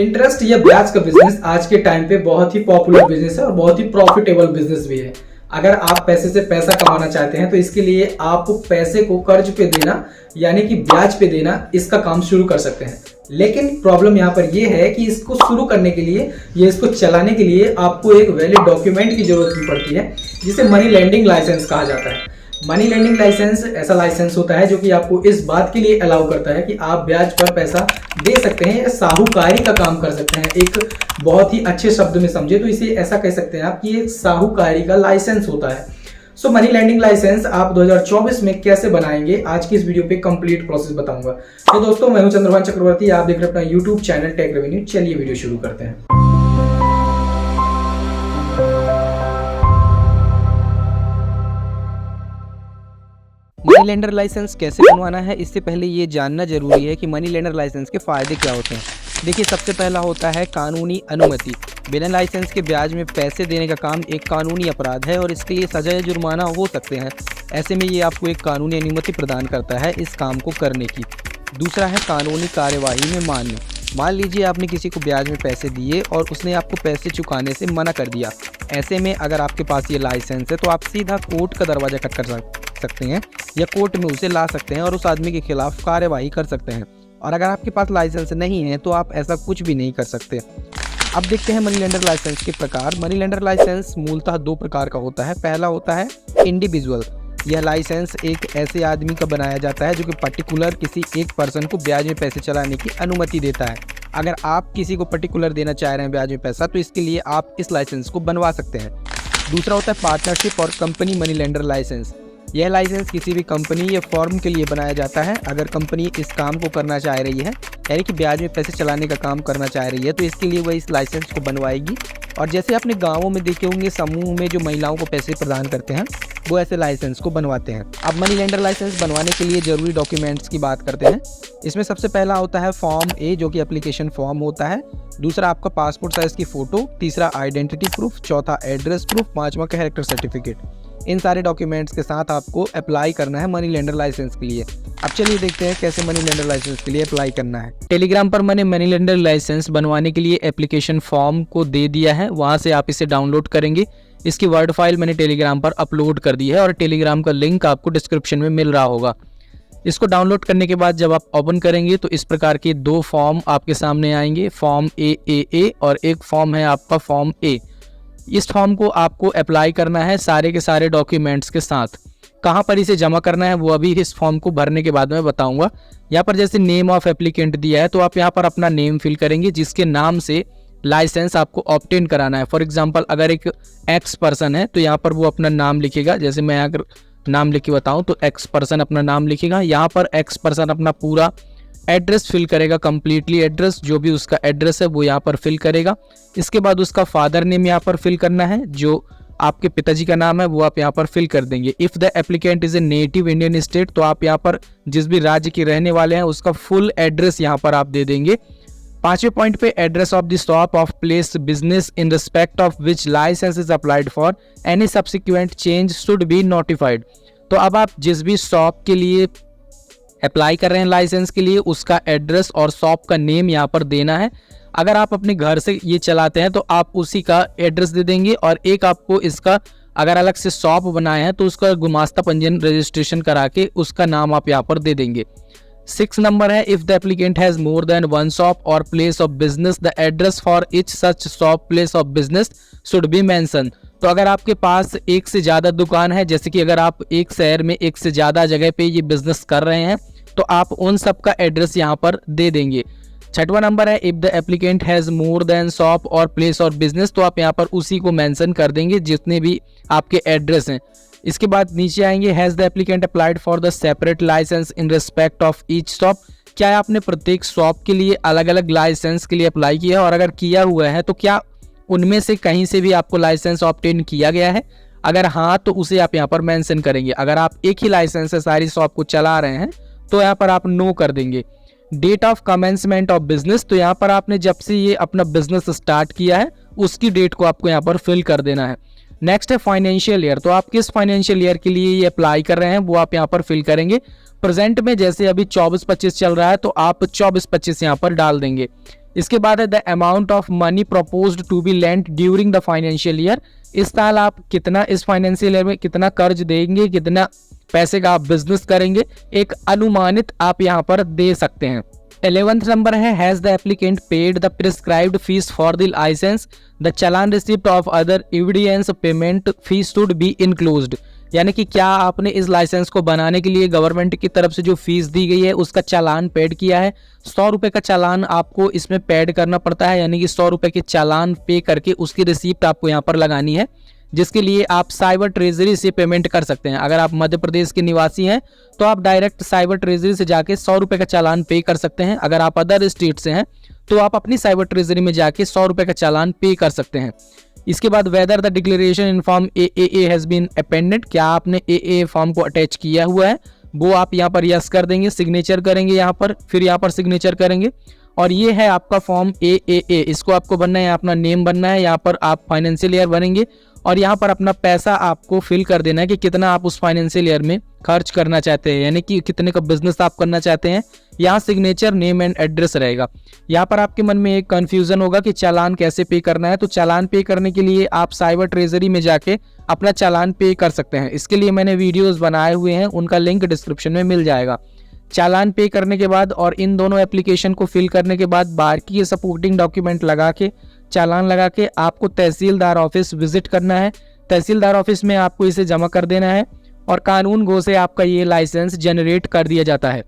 Interest या ब्याज का बिजनेस आज के टाइम पे बहुत ही पॉपुलर बिजनेस है और बहुत ही प्रॉफिटेबल बिजनेस भी है। अगर आप पैसे से पैसा कमाना चाहते हैं तो इसके लिए आप पैसे को कर्ज पे देना यानी कि ब्याज पे देना इसका काम शुरू कर सकते हैं। लेकिन प्रॉब्लम यहाँ पर यह है कि इसको शुरू करने के लिए या इसको चलाने के लिए आपको एक वैलिड डॉक्यूमेंट की जरूरत भी पड़ती है, जिसे मनी लेंडिंग लाइसेंस कहा जाता है। मनी लेंडिंग लाइसेंस ऐसा लाइसेंस होता है जो कि आपको इस बात के लिए अलाउ करता है कि आप ब्याज पर पैसा दे सकते हैं या साहूकारी का काम कर सकते हैं। एक बहुत ही अच्छे शब्द में समझे तो इसे ऐसा कह सकते हैं आप कि एक साहूकारी का लाइसेंस होता है। सो मनी लेंडिंग लाइसेंस आप 2024 में कैसे बनाएंगे, आज की इस वीडियो पे कंप्लीट प्रोसेस बताऊंगा। तो दोस्तों, मैं हूं चंद्रभान चक्रवर्ती, आप देख रहे हैं अपना यूट्यूब चैनल टेक रेवेन्यू। चलिए वीडियो शुरू करते हैं। मनी लेंडर लाइसेंस कैसे बनवाना है, इससे पहले ये जानना जरूरी है कि मनी लेंडर लाइसेंस के फायदे क्या होते हैं। देखिए, सबसे पहला होता है कानूनी अनुमति। बिना लाइसेंस के ब्याज में पैसे देने का काम एक कानूनी अपराध है और इसके लिए सजा या जुर्माना हो सकते हैं। ऐसे में ये आपको एक कानूनी अनुमति प्रदान करता है इस काम को करने की। दूसरा है कानूनी कार्यवाही में मान्य। मान लीजिए आपने किसी को ब्याज में पैसे दिए और उसने आपको पैसे चुकाने से मना कर दिया। ऐसे में अगर आपके पास ये लाइसेंस है तो आप सीधा कोर्ट का दरवाजा खटखटा सकते हैं या कोर्ट में उसे ला सकते हैं और उस आदमी के खिलाफ कार्यवाही कर सकते हैं। और अगर आपके पास लाइसेंस नहीं है तो आप ऐसा कुछ भी नहीं कर सकते। अब देखते हैं मनी लेंडर लाइसेंस के प्रकार। मनी लेंडर लाइसेंस मूलतः दो प्रकार का होता है। पहला होता है इंडिविजुअल। यह लाइसेंस एक ऐसे आदमी का बनाया जाता है जो कि पर्टिकुलर किसी एक पर्सन को ब्याज में पैसे चलाने की अनुमति देता है। अगर आप किसी को पर्टिकुलर देना चाह रहे हैं ब्याज में पैसा, तो इसके लिए आप इस लाइसेंस को बनवा सकते हैं। दूसरा होता है पार्टनरशिप और कंपनी मनी लेंडर लाइसेंस। यह लाइसेंस किसी भी कंपनी या फर्म के लिए बनाया जाता है। अगर कंपनी इस काम को करना चाह रही है, यानी कि ब्याज में पैसे चलाने का काम करना चाह रही है, तो इसके लिए वह इस लाइसेंस को बनवाएगी। और जैसे आपने गाँवों में देखे होंगे, समूह में जो महिलाओं को पैसे प्रदान करते हैं, वो ऐसे लाइसेंस को बनवाते हैं। अब मनी लेंडर लाइसेंस बनवाने के लिए जरूरी डॉक्यूमेंट्स की बात करते हैं। इसमें सबसे पहला होता है फॉर्म ए, जो कि एप्लीकेशन फॉर्म होता है। दूसरा आपका पासपोर्ट साइज की फ़ोटो। तीसरा आइडेंटिटी प्रूफ। चौथा एड्रेस प्रूफ। पांचवा कैरेक्टर सर्टिफिकेट। इन सारे डॉक्यूमेंट्स के साथ आपको अप्लाई करना है मनी लेंडर लाइसेंस के लिए। अब चलिए देखते हैं कैसे मनी लेंडर लाइसेंस के लिए अप्लाई करना है। टेलीग्राम पर मैंने मनी लेंडर लाइसेंस बनवाने के लिए एप्लीकेशन फॉर्म को दे दिया है, वहाँ से आप इसे डाउनलोड करेंगे। इसकी वर्ड फाइल मैंने टेलीग्राम पर अपलोड कर दी है और टेलीग्राम का लिंक आपको डिस्क्रिप्शन में मिल रहा होगा। इसको डाउनलोड करने के बाद जब आप ओपन करेंगे तो इस प्रकार के दो फॉर्म आपके सामने आएंगे, फॉर्म ए और एक फॉर्म है आपका फॉर्म ए। इस फॉर्म को आपको अप्लाई करना है सारे के सारे डॉक्यूमेंट्स के साथ। कहाँ पर इसे जमा करना है वो अभी इस फॉर्म को भरने के बाद मैं बताऊंगा। यहाँ पर जैसे नेम ऑफ एप्लीकेंट दिया है तो आप यहाँ पर अपना नेम फिल करेंगे जिसके नाम से लाइसेंस आपको ऑब्टेन कराना है। फॉर एग्जांपल, अगर एक एक्स पर्सन है तो यहाँ पर वो अपना नाम लिखेगा। जैसे मैं अगर नाम लिख के बताऊँ तो एक्स पर्सन अपना नाम लिखेगा। यहाँ पर एक्स पर्सन अपना पूरा एड्रेस फिल करेगा, कंप्लीटली एड्रेस, जो भी उसका एड्रेस है वो यहाँ पर फिल करेगा। इसके बाद उसका फादर नेम यहाँ पर फिल करना है, जो आपके पिताजी का नाम है वो आप यहाँ पर फिल कर देंगे। If the applicant is a native Indian state, तो आप यहाँ पर जिस भी राज्य के रहने वाले हैं उसका फुल एड्रेस यहाँ पर आप दे देंगे। पांचवें पॉइंट पे address of the shop of place business in respect of which licence is applied for any subsequent change should be notified. तो अब आप जिस भी शॉप के लिए अप्लाई कर रहे हैं लाइसेंस के लिए, उसका एड्रेस और शॉप का नेम यहाँ पर देना है। अगर आप अपने घर से ये चलाते हैं तो आप उसी का एड्रेस दे देंगे और एक आपको इसका अगर अलग से शॉप बनाए हैं तो उसका गुमास्ता पंजीयन रजिस्ट्रेशन करा के उसका नाम आप यहाँ पर दे देंगे। 6 नंबर है, if the applicant has more than one shop or place of business, the address for each such shop place of business should be mention. तो अगर आपके पास एक से ज़्यादा दुकान है, जैसे कि अगर आप एक शहर में एक से ज़्यादा जगह पे ये बिजनेस कर रहे हैं, तो आप उन सब का एड्रेस यहाँ पर दे देंगे। 6वां नंबर है, if the applicant has more than shop or place और बिजनेस, तो आप यहाँ पर उसी को मेंशन कर देंगे जितने भी आपके एड्रेस हैं। इसके बाद नीचे आएंगे, has the applicant applied for the separate licence in respect of each shop. क्या आपने प्रत्येक शॉप के लिए अलग अलग लाइसेंस के लिए अप्लाई किया है, और अगर किया हुआ है तो क्या उनमें से कहीं से भी आपको लाइसेंस ऑब्टेन किया गया है? अगर हाँ, तो उसे आप यहाँ पर मेंशन करेंगे। अगर आप एक ही लाइसेंस से सारी शॉप को चला रहे हैं तो यहाँ पर आप नो कर देंगे। Date of commencement of business, तो यहाँ पर आपने जब से ये अपना बिजनेस स्टार्ट किया है उसकी डेट को आपको यहाँ पर फिल कर देना है। नेक्स्ट है फाइनेंशियल ईयर, तो आप किस फाइनेंशियल ईयर के लिए ये अप्लाई कर रहे हैं वो आप यहाँ पर फिल करेंगे। प्रेजेंट में जैसे अभी 24-25 चल रहा है तो आप 24-25 यहाँ पर डाल देंगे। इसके बाद है the amount of money proposed to be lent during the financial year. इस साल आप कितना इस फाइनेंशियल ईयर में कितना कर्ज देंगे, कितना पैसे का आप बिजनेस करेंगे, एक अनुमानित आप यहाँ पर दे सकते हैं। 11th नंबर है has the applicant paid the prescribed fees for the licence, the challan receipt of other evidence payment fees should be enclosed. यानी कि क्या आपने इस लाइसेंस को बनाने के लिए गवर्नमेंट की तरफ से जो फीस दी गई है उसका चालान पेड किया है। 100 रुपये का चालान आपको इसमें पेड करना पड़ता है, यानी कि 100 रुपये के चालान पे करके उसकी रिसिप्ट आपको यहाँ पर लगानी है, जिसके लिए आप साइबर ट्रेजरी से पेमेंट कर सकते हैं। अगर आप मध्य प्रदेश के निवासी हैं तो आप डायरेक्ट साइबर ट्रेजरी से जाके 100 रुपये का चालान पे कर सकते हैं। अगर आप अदर स्टेट से हैं तो आप अपनी साइबर ट्रेजरी में जाके 100 रुपये का चालान पे कर सकते हैं। इसके बाद whether the declaration in form AAA has been appended, क्या आपने AA फॉर्म को अटैच किया हुआ है, वो आप यहाँ पर यस कर देंगे, सिग्नेचर करेंगे यहाँ पर, फिर यहाँ पर सिग्नेचर करेंगे। और ये है आपका फॉर्म AAA, इसको आपको बनना है, अपना नेम बनना है, यहाँ पर आप फाइनेंशियल ईयर भरेंगे और यहाँ पर अपना पैसा आपको फिल कर देना है कि कितना आप उस फाइनेंशियल ईयर में खर्च करना चाहते हैं, यानी कि कितने का बिजनेस आप करना चाहते हैं। यहाँ सिग्नेचर, नेम एंड एड्रेस रहेगा। यहाँ पर आपके मन में एक कंफ्यूजन होगा कि चालान कैसे पे करना है, तो चालान पे करने के लिए आप साइबर ट्रेजरी में जाके अपना चालान पे कर सकते हैं। इसके लिए मैंने वीडियोस बनाए हुए हैं, उनका लिंक डिस्क्रिप्शन में मिल जाएगा। चालान पे करने के बाद और इन दोनों एप्लीकेशन को फिल करने के बाद बाकी ये सपोर्टिंग डॉक्यूमेंट लगा के, चालान लगा के आपको तहसीलदार ऑफिस विजिट करना है। तहसीलदार ऑफिस में आपको इसे जमा कर देना है और कानून गो से आपका ये लाइसेंस जनरेट कर दिया जाता है।